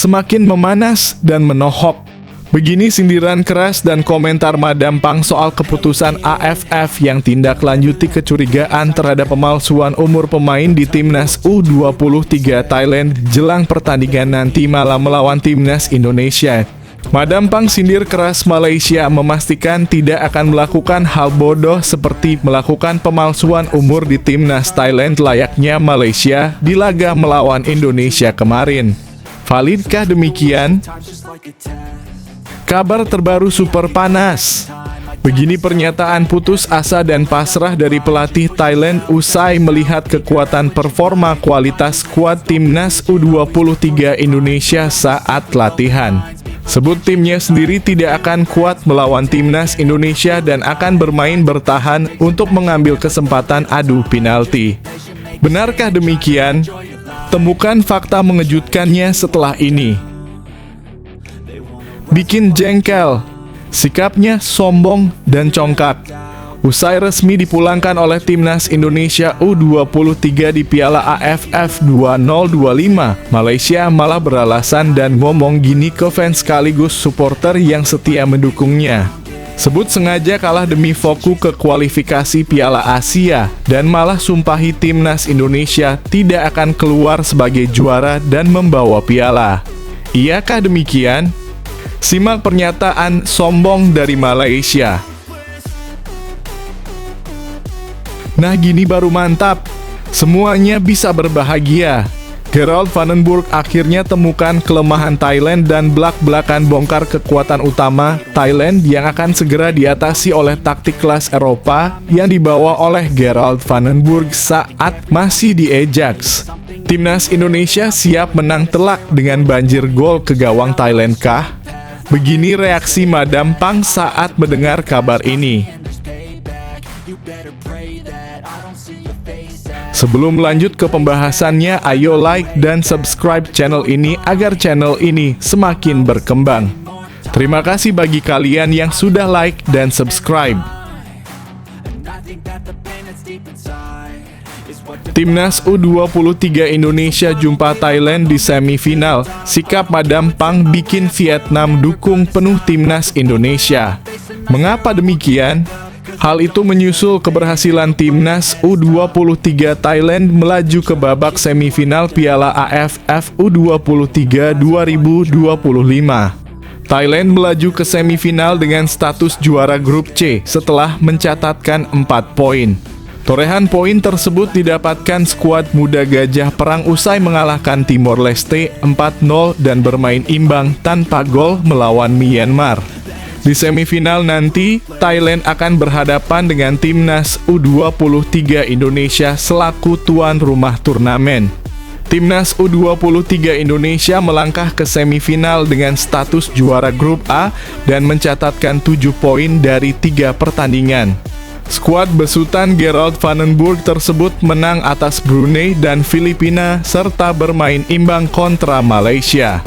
semakin memanas dan menohok. Begini sindiran keras dan komentar Madam Pang soal keputusan AFF yang tindak lanjuti kecurigaan terhadap pemalsuan umur pemain di Timnas U23 Thailand jelang pertandingan nanti malam melawan Timnas Indonesia. Madam Pang sindir keras Malaysia, memastikan tidak akan melakukan hal bodoh seperti melakukan pemalsuan umur di Timnas Thailand layaknya Malaysia di laga melawan Indonesia kemarin. Validkah demikian? Kabar terbaru super panas. Begini pernyataan putus asa dan pasrah dari pelatih Thailand usai melihat kekuatan performa kualitas skuad Timnas U23 Indonesia saat latihan. Sebut timnya sendiri tidak akan kuat melawan Timnas Indonesia dan akan bermain bertahan untuk mengambil kesempatan adu penalti. Benarkah demikian? Temukan fakta mengejutkannya setelah ini. Bikin jengkel, sikapnya sombong dan congkak. Usai resmi dipulangkan oleh Timnas Indonesia U23 di Piala AFF 2025, Malaysia malah beralasan dan ngomong gini ke fans sekaligus supporter yang setia mendukungnya. Sebut sengaja kalah demi fokus ke kualifikasi Piala Asia dan malah sumpahi Timnas Indonesia tidak akan keluar sebagai juara dan membawa piala. Iyakah demikian? Simak pernyataan sombong dari Malaysia. Nah, gini baru mantap. Semuanya bisa berbahagia. Gerald Vandenberg akhirnya temukan kelemahan Thailand dan belak-belakan bongkar kekuatan utama Thailand yang akan segera diatasi oleh taktik kelas Eropa yang dibawa oleh Gerald Vandenberg saat masih di Ajax. Timnas Indonesia siap menang telak dengan banjir gol ke gawang Thailand kah? Begini reaksi Madam Pang saat mendengar kabar ini. Sebelum lanjut ke pembahasannya, ayo like dan subscribe channel ini agar channel ini semakin berkembang. Terima kasih bagi kalian yang sudah like dan subscribe. Timnas U23 Indonesia jumpa Thailand di semifinal. Sikap Madam Pang bikin Vietnam dukung penuh Timnas Indonesia. Mengapa demikian? Hal itu menyusul keberhasilan Timnas U23 Thailand melaju ke babak semifinal Piala AFF U23 2025. Thailand melaju ke semifinal dengan status juara grup C setelah mencatatkan 4 poin. Torehan poin tersebut didapatkan skuad muda Gajah Perang usai mengalahkan Timor Leste 4-0 dan bermain imbang tanpa gol melawan Myanmar. Di semifinal nanti, Thailand akan berhadapan dengan Timnas U23 Indonesia selaku tuan rumah turnamen. Timnas U23 Indonesia melangkah ke semifinal dengan status juara grup A dan mencatatkan 7 poin dari 3 pertandingan. Skuad besutan Gerald Vandenberg tersebut menang atas Brunei dan Filipina serta bermain imbang kontra Malaysia.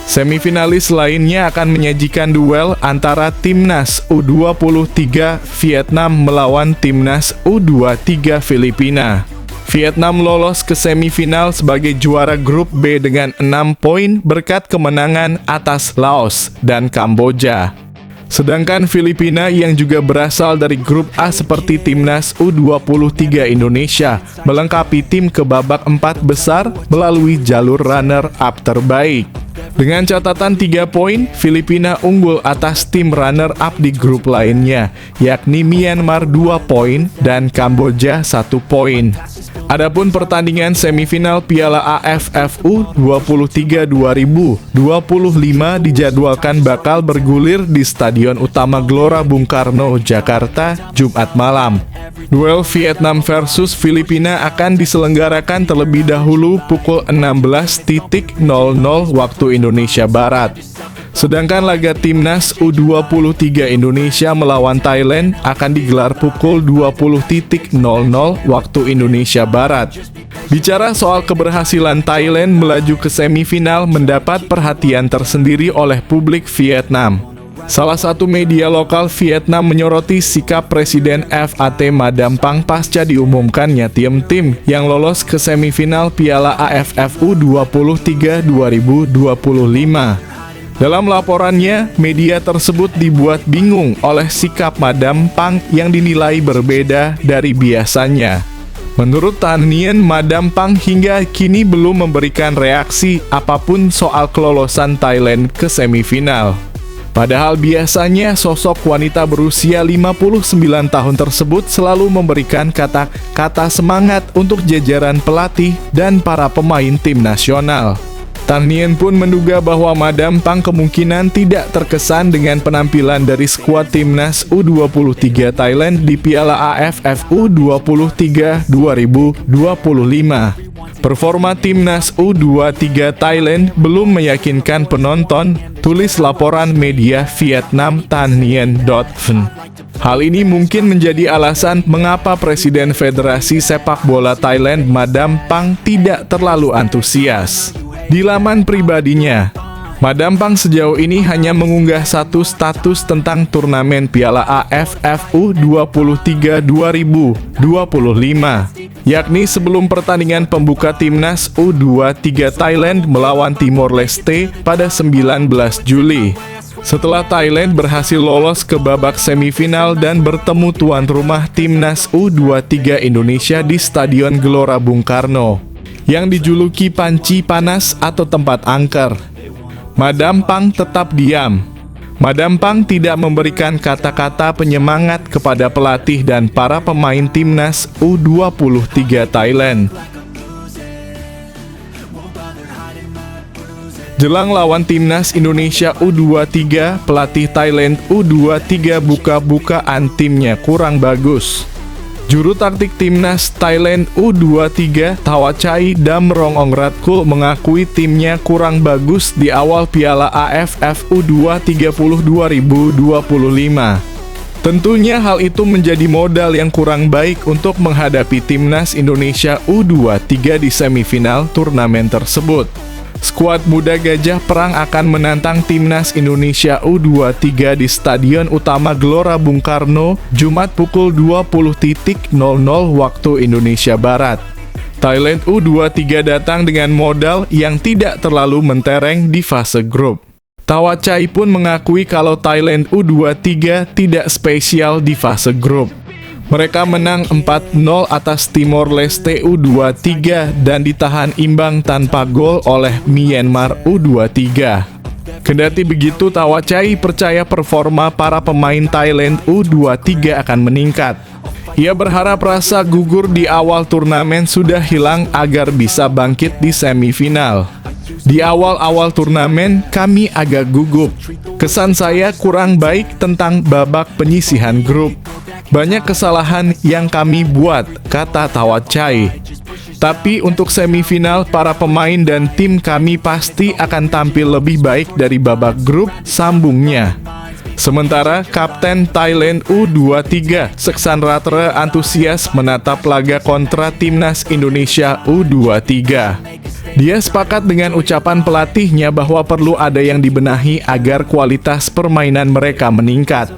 Semifinalis lainnya akan menyajikan duel antara Timnas U23 Vietnam melawan Timnas U23 Filipina. Vietnam lolos ke semifinal sebagai juara grup B dengan 6 poin berkat kemenangan atas Laos dan Kamboja. Sedangkan Filipina yang juga berasal dari grup A seperti Timnas U23 Indonesia melengkapi tim ke babak 4 besar melalui jalur runner-up terbaik. Dengan catatan 3 poin, Filipina unggul atas tim runner-up di grup lainnya, yakni Myanmar 2 poin dan Kamboja 1 poin. Adapun pertandingan semifinal Piala AFF U23 2025 dijadwalkan bakal bergulir di Stadion Utama Gelora Bung Karno, Jakarta, Jumat malam. Duel Vietnam versus Filipina akan diselenggarakan terlebih dahulu pukul 16.00 waktu Indonesia Barat. Sedangkan laga Timnas U23 Indonesia melawan Thailand akan digelar pukul 20.00 waktu Indonesia Barat. Bicara soal keberhasilan Thailand melaju ke semifinal mendapat perhatian tersendiri oleh publik Vietnam. Salah satu media lokal Vietnam menyoroti sikap Presiden FAT Madam Phang pasca diumumkannya tim yang lolos ke semifinal Piala AFF U23 2025. Dalam laporannya, media tersebut dibuat bingung oleh sikap Madam Phang yang dinilai berbeda dari biasanya. Menurut Tan Nien, Madam Phang hingga kini belum memberikan reaksi apapun soal kelolosan Thailand ke semifinal. Padahal biasanya sosok wanita berusia 59 tahun tersebut selalu memberikan kata-kata semangat untuk jajaran pelatih dan para pemain tim nasional. Tan Nien pun menduga bahwa Madam Phang kemungkinan tidak terkesan dengan penampilan dari skuad timnas U23 Thailand di Piala AFF U23 2025. Performa timnas U23 Thailand belum meyakinkan penonton, tulis laporan media Vietnam Tan Nien.vn. Hal ini mungkin menjadi alasan mengapa Presiden Federasi Sepak Bola Thailand Madam Phang tidak terlalu antusias. Di laman pribadinya, Madam Phang sejauh ini hanya mengunggah satu status tentang turnamen Piala AFF U23 2025, yakni sebelum pertandingan pembuka timnas U23 Thailand melawan Timor Leste pada 19 Juli. Setelah Thailand berhasil lolos ke babak semifinal dan bertemu tuan rumah timnas U23 Indonesia di Stadion Gelora Bung Karno, yang dijuluki panci panas atau tempat angker. Madam Phang tetap diam. Madam Phang tidak memberikan kata-kata penyemangat kepada pelatih dan para pemain timnas U23 Thailand. Jelang lawan timnas Indonesia U23, pelatih Thailand U23 buka-bukaan timnya kurang bagus. Juru taktik timnas Thailand U23 Thawachai Damrongongratchul mengakui timnya kurang bagus di awal Piala AFF U23 2025. Tentunya hal itu menjadi modal yang kurang baik untuk menghadapi timnas Indonesia U23 di semifinal turnamen tersebut. Skuad muda Gajah Perang akan menantang timnas Indonesia U23 di Stadion Utama Gelora Bung Karno, Jumat pukul 20.00 waktu Indonesia Barat. Thailand U23 datang dengan modal yang tidak terlalu mentereng di fase grup. Thawachai pun mengakui kalau Thailand U23 tidak spesial di fase grup. Mereka menang 4-0 atas Timor Leste U23 dan ditahan imbang tanpa gol oleh Myanmar U23. Kendati begitu, Thawachai percaya performa para pemain Thailand U23 akan meningkat. Ia berharap rasa gugur di awal turnamen sudah hilang agar bisa bangkit di semifinal. Di awal-awal turnamen, kami agak gugup. Kesan saya kurang baik tentang babak penyisihan grup. Banyak kesalahan yang kami buat, kata Thawachai. Tapi untuk semifinal, para pemain dan tim kami pasti akan tampil lebih baik dari babak grup, sambungnya. Sementara Kapten Thailand U23, Seksan Ratre antusias menatap laga kontra timnas Indonesia U23. Dia sepakat dengan ucapan pelatihnya bahwa perlu ada yang dibenahi agar kualitas permainan mereka meningkat.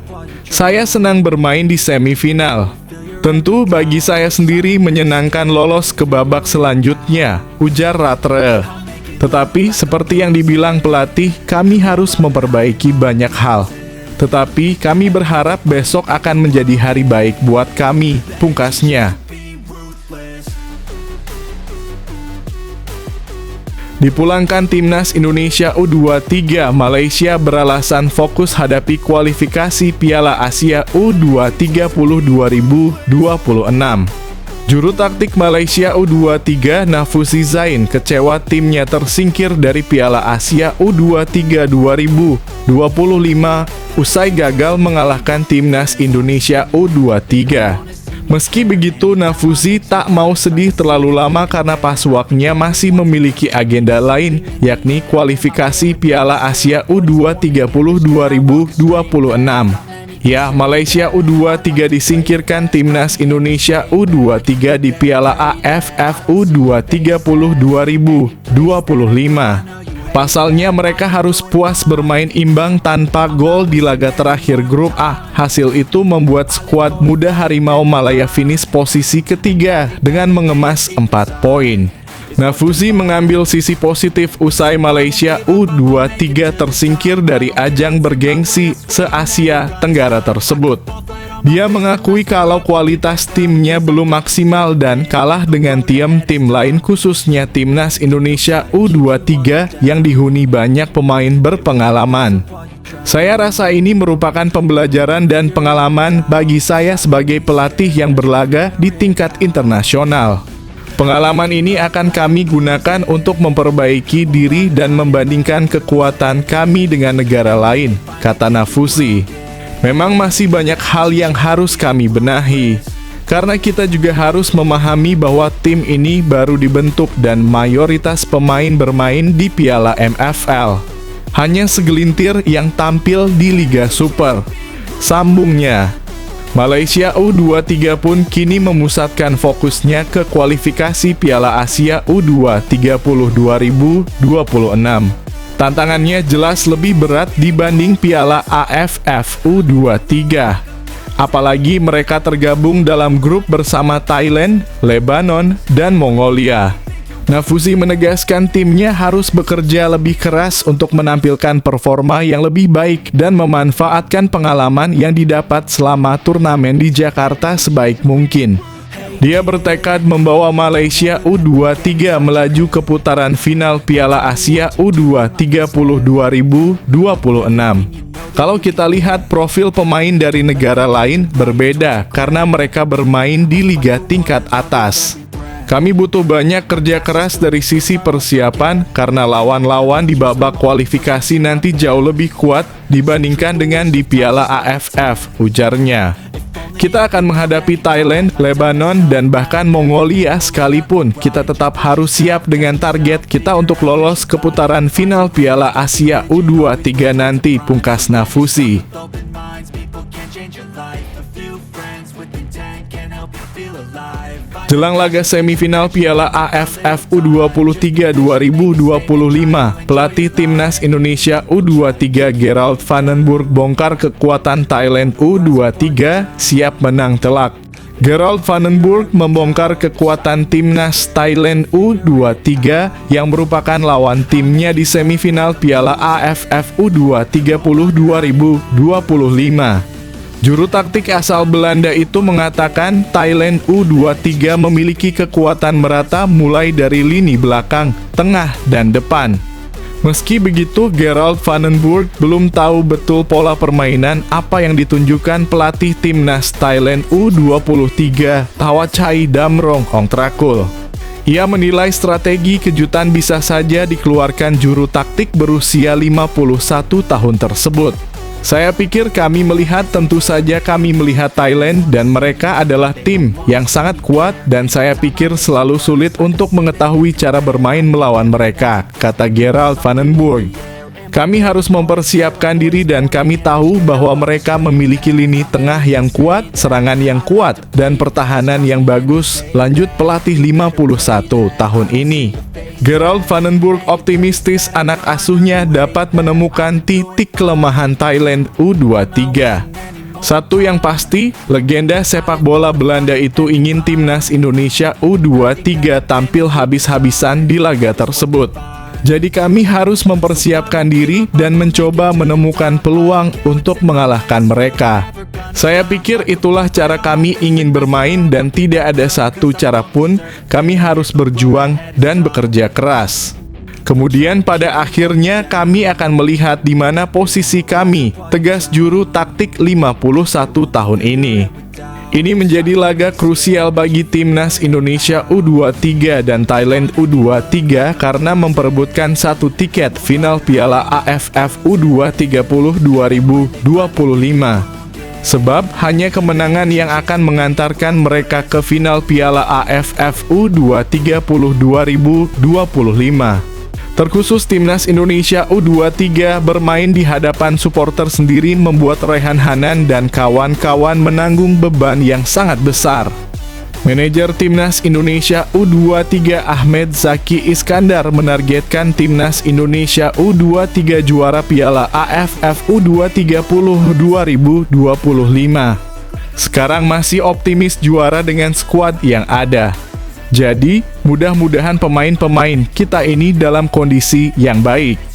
Saya senang bermain di semifinal. Tentu bagi saya sendiri menyenangkan lolos ke babak selanjutnya, ujar Ratre. Tetapi seperti yang dibilang pelatih, kami harus memperbaiki banyak hal. Tetapi kami berharap besok akan menjadi hari baik buat kami, pungkasnya. Dipulangkan timnas Indonesia U23, Malaysia beralasan fokus hadapi kualifikasi Piala Asia U23 2026. Juru taktik Malaysia U23 Nafuzi Zain kecewa timnya tersingkir dari Piala Asia U23 2025 usai gagal mengalahkan timnas Indonesia U23. Meski begitu, Nafuzi tak mau sedih terlalu lama karena Paswaknya masih memiliki agenda lain, yakni kualifikasi Piala Asia U23 2026. Ya, Malaysia U23 disingkirkan timnas Indonesia U23 di Piala AFF U23 2025. Pasalnya mereka harus puas bermain imbang tanpa gol di laga terakhir grup A. Hasil itu membuat skuad muda Harimau Malaya finish posisi ketiga dengan mengemas 4 poin. Nafuzi mengambil sisi positif usai Malaysia U23 tersingkir dari ajang bergengsi se-Asia Tenggara tersebut. Dia mengakui kalau kualitas timnya belum maksimal dan kalah dengan tim lain khususnya Timnas Indonesia U23 yang dihuni banyak pemain berpengalaman. Saya rasa ini merupakan pembelajaran dan pengalaman bagi saya sebagai pelatih yang berlaga di tingkat internasional. Pengalaman ini akan kami gunakan untuk memperbaiki diri dan membandingkan kekuatan kami dengan negara lain, kata Nafuzi. Memang masih banyak hal yang harus kami benahi, karena kita juga harus memahami bahwa tim ini baru dibentuk dan mayoritas pemain bermain di Piala MFL. Hanya segelintir yang tampil di Liga Super. Sambungnya, Malaysia U23 pun kini memusatkan fokusnya ke kualifikasi Piala Asia U20 2026. Tantangannya jelas lebih berat dibanding Piala AFF U23. Apalagi mereka tergabung dalam grup bersama Thailand, Lebanon, dan Mongolia. Nafuzi menegaskan timnya harus bekerja lebih keras untuk menampilkan performa yang lebih baik dan memanfaatkan pengalaman yang didapat selama turnamen di Jakarta sebaik mungkin. Dia bertekad membawa Malaysia U23 melaju ke putaran final Piala Asia U20 2026. Kalau kita lihat profil pemain dari negara lain berbeda karena mereka bermain di liga tingkat atas. Kami butuh banyak kerja keras dari sisi persiapan karena lawan-lawan di babak kualifikasi nanti jauh lebih kuat dibandingkan dengan di Piala AFF, ujarnya. Kita akan menghadapi Thailand, Lebanon, dan bahkan Mongolia sekalipun. Kita tetap harus siap dengan target kita untuk lolos ke putaran final Piala Asia U23 nanti, pungkas Nafuzi. Jelang laga semifinal Piala AFF U23 2025, pelatih Timnas Indonesia U23 Gerald Vandenburg bongkar kekuatan Thailand U23 siap menang telak. Gerald Vandenburg membongkar kekuatan Timnas Thailand U23 yang merupakan lawan timnya di semifinal Piala AFF U20 2025. Juru taktik asal Belanda itu mengatakan Thailand U23 memiliki kekuatan merata mulai dari lini belakang, tengah, dan depan. Meski begitu, Gerald Vandenburg belum tahu betul pola permainan apa yang ditunjukkan pelatih Timnas Thailand U23, Thawachai Damrong Ongtrakul. Ia menilai strategi kejutan bisa saja dikeluarkan juru taktik berusia 51 tahun tersebut. Saya pikir tentu saja kami melihat Thailand dan mereka adalah tim yang sangat kuat dan saya pikir selalu sulit untuk mengetahui cara bermain melawan mereka, kata Gerald Vandenburg. Kami harus mempersiapkan diri dan kami tahu bahwa mereka memiliki lini tengah yang kuat, serangan yang kuat, dan pertahanan yang bagus, lanjut pelatih 51 tahun ini. Gerald Vandenburg optimistis anak asuhnya dapat menemukan titik kelemahan Thailand U23. Satu yang pasti, legenda sepak bola Belanda itu ingin Timnas Indonesia U23 tampil habis-habisan di laga tersebut. Jadi kami harus mempersiapkan diri dan mencoba menemukan peluang untuk mengalahkan mereka. Saya pikir itulah cara kami ingin bermain dan tidak ada satu cara pun, kami harus berjuang dan bekerja keras. Kemudian pada akhirnya kami akan melihat di mana posisi kami, tegas juru taktik 51 tahun ini. Ini menjadi laga krusial bagi Timnas Indonesia U23 dan Thailand U23 karena memperebutkan satu tiket final Piala AFF U20 2025. Sebab hanya kemenangan yang akan mengantarkan mereka ke final Piala AFF U20 2025. Terkhusus Timnas Indonesia U23 bermain di hadapan supporter sendiri membuat Rehan Hanan dan kawan-kawan menanggung beban yang sangat besar. Manajer Timnas Indonesia U23 Ahmed Zaki Iskandar menargetkan Timnas Indonesia U23 juara Piala AFF U230 2025. Sekarang masih optimis juara dengan skuad yang ada. Jadi, mudah-mudahan pemain-pemain kita ini dalam kondisi yang baik.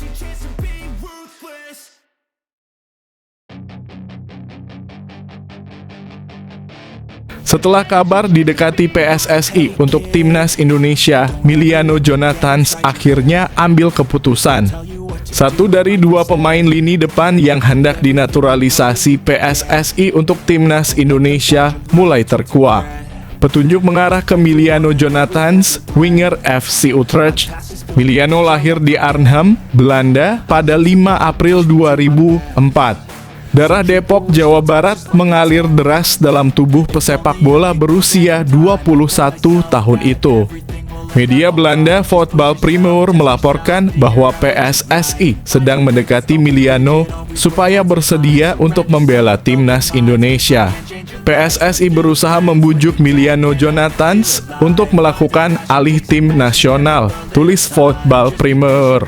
Setelah kabar didekati PSSI untuk Timnas Indonesia, Miliano Jonathans akhirnya ambil keputusan. Satu dari dua pemain lini depan yang hendak dinaturalisasi PSSI untuk Timnas Indonesia mulai terkuak. Petunjuk mengarah ke Miliano Jonathans, winger FC Utrecht. Miliano lahir di Arnhem, Belanda pada 5 April 2004. Darah Depok, Jawa Barat mengalir deras dalam tubuh pesepak bola berusia 21 tahun itu. Media Belanda Voetbal Primeur melaporkan bahwa PSSI sedang mendekati Miliano supaya bersedia untuk membela Timnas Indonesia. PSSI berusaha membujuk Miliano Jonathans untuk melakukan alih tim nasional, tulis Voetbal Primeur.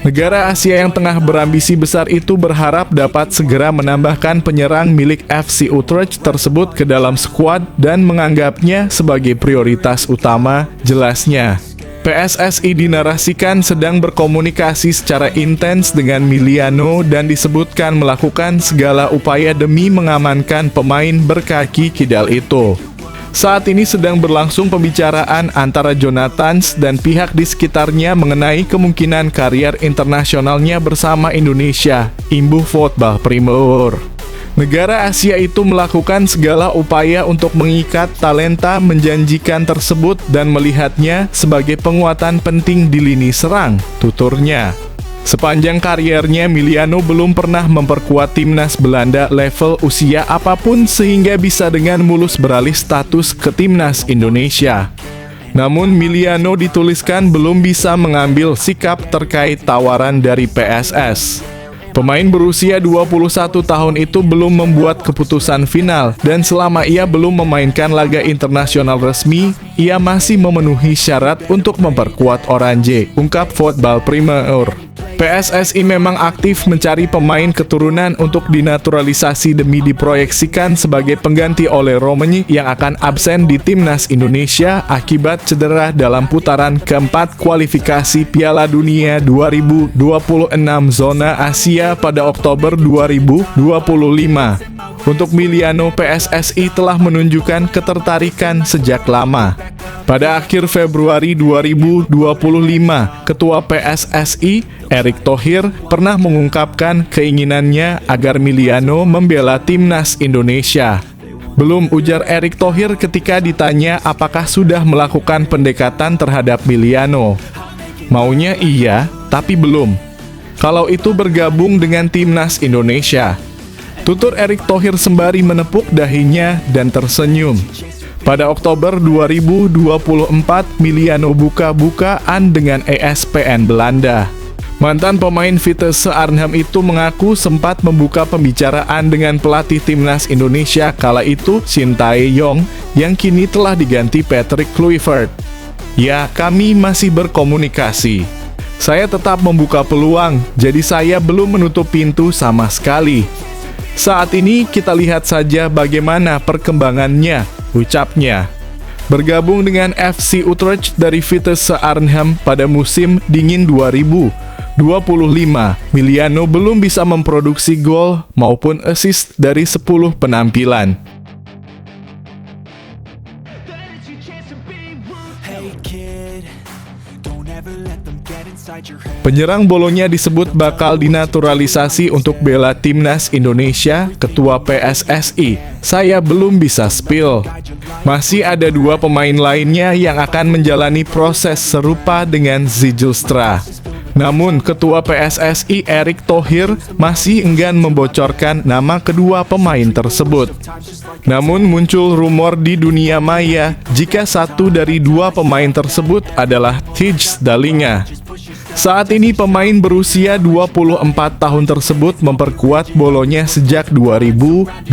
Negara Asia yang tengah berambisi besar itu berharap dapat segera menambahkan penyerang milik FC Utrecht tersebut ke dalam skuad dan menganggapnya sebagai prioritas utama, jelasnya. PSSI dinarasikan sedang berkomunikasi secara intens dengan Miliano dan disebutkan melakukan segala upaya demi mengamankan pemain berkaki kidal itu. Saat ini sedang berlangsung pembicaraan antara Jonathans dan pihak di sekitarnya mengenai kemungkinan karier internasionalnya bersama Indonesia, imbuh Voetbal Primeur. Negara Asia itu melakukan segala upaya untuk mengikat talenta menjanjikan tersebut dan melihatnya sebagai penguatan penting di lini serang, tuturnya. Sepanjang kariernya, Miliano belum pernah memperkuat timnas Belanda level usia apapun sehingga bisa dengan mulus beralih status ke timnas Indonesia. Namun Miliano dituliskan belum bisa mengambil sikap terkait tawaran dari PSS. Pemain berusia 21 tahun itu belum membuat keputusan final dan selama ia belum memainkan laga internasional resmi, ia masih memenuhi syarat untuk memperkuat Oranje, ungkap Voetbal Primeur. PSSI memang aktif mencari pemain keturunan untuk dinaturalisasi demi diproyeksikan sebagai pengganti oleh Romani yang akan absen di Timnas Indonesia akibat cedera dalam putaran keempat kualifikasi Piala Dunia 2026 zona Asia pada Oktober 2025. Untuk Miliano, PSSI telah menunjukkan ketertarikan sejak lama. Pada akhir Februari 2025, Ketua PSSI, Erick Thohir, pernah mengungkapkan keinginannya agar Miliano membela Timnas Indonesia. Belum, ujar Erick Thohir ketika ditanya apakah sudah melakukan pendekatan terhadap Miliano. Maunya iya, tapi belum. Kalau itu bergabung dengan Timnas Indonesia. Tutur Erick Thohir sembari menepuk dahinya dan tersenyum. Pada Oktober 2024, Miliano buka-bukaan dengan ESPN Belanda. Mantan pemain Vitesse Arnhem itu mengaku sempat membuka pembicaraan dengan pelatih Timnas Indonesia kala itu, Shin Tae-yong, yang kini telah diganti Patrick Kluivert. Ya, kami masih berkomunikasi. Saya tetap membuka peluang, jadi saya belum menutup pintu sama sekali. Saat ini kita lihat saja bagaimana perkembangannya, ucapnya. Bergabung dengan FC Utrecht dari Vitesse Arnhem pada musim dingin 2025, Miliano belum bisa memproduksi gol maupun assist dari 10 penampilan. Penyerang Bolonya disebut bakal dinaturalisasi untuk bela Timnas Indonesia, Ketua PSSI. Saya belum bisa spill. Masih ada dua pemain lainnya yang akan menjalani proses serupa dengan Zijlstra. Namun, Ketua PSSI Erick Thohir masih enggan membocorkan nama kedua pemain tersebut. Namun, muncul rumor di dunia maya jika satu dari dua pemain tersebut adalah Tijs Dalinga. Saat ini pemain berusia 24 tahun tersebut memperkuat Bolonya sejak 2024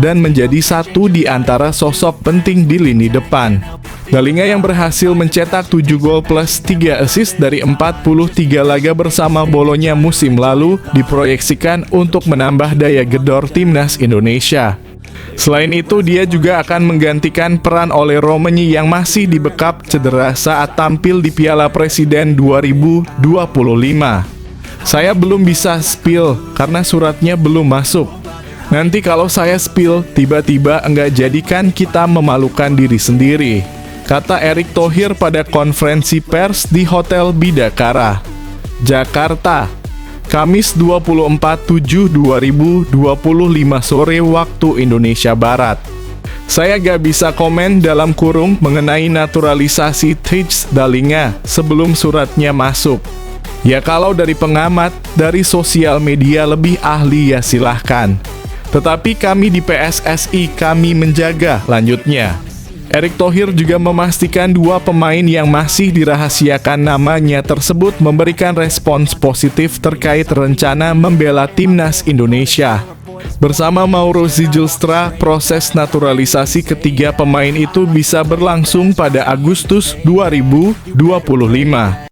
dan menjadi satu di antara sosok penting di lini depan. Dalinga yang berhasil mencetak 7 gol plus 3 assist dari 43 laga bersama Bolonya musim lalu diproyeksikan untuk menambah daya gedor timnas Indonesia. Selain itu, dia juga akan menggantikan peran oleh Romeni yang masih dibekap cedera saat tampil di Piala Presiden 2025. Saya belum bisa spill karena suratnya belum masuk. Nanti kalau saya spill, tiba-tiba enggak jadikan kita memalukan diri sendiri, kata Erick Thohir pada konferensi pers di Hotel Bidakara, Jakarta, Kamis 24/7/2025 sore waktu Indonesia Barat. Saya gak bisa komen dalam kurung mengenai naturalisasi Theis Dalinga sebelum suratnya masuk. Ya kalau dari pengamat, dari sosial media lebih ahli ya silahkan. Tetapi kami di PSSI kami menjaga, lanjutnya. Erick Thohir juga memastikan dua pemain yang masih dirahasiakan namanya tersebut memberikan respons positif terkait rencana membela timnas Indonesia. Bersama Mauro Zijlstra, proses naturalisasi ketiga pemain itu bisa berlangsung pada Agustus 2025.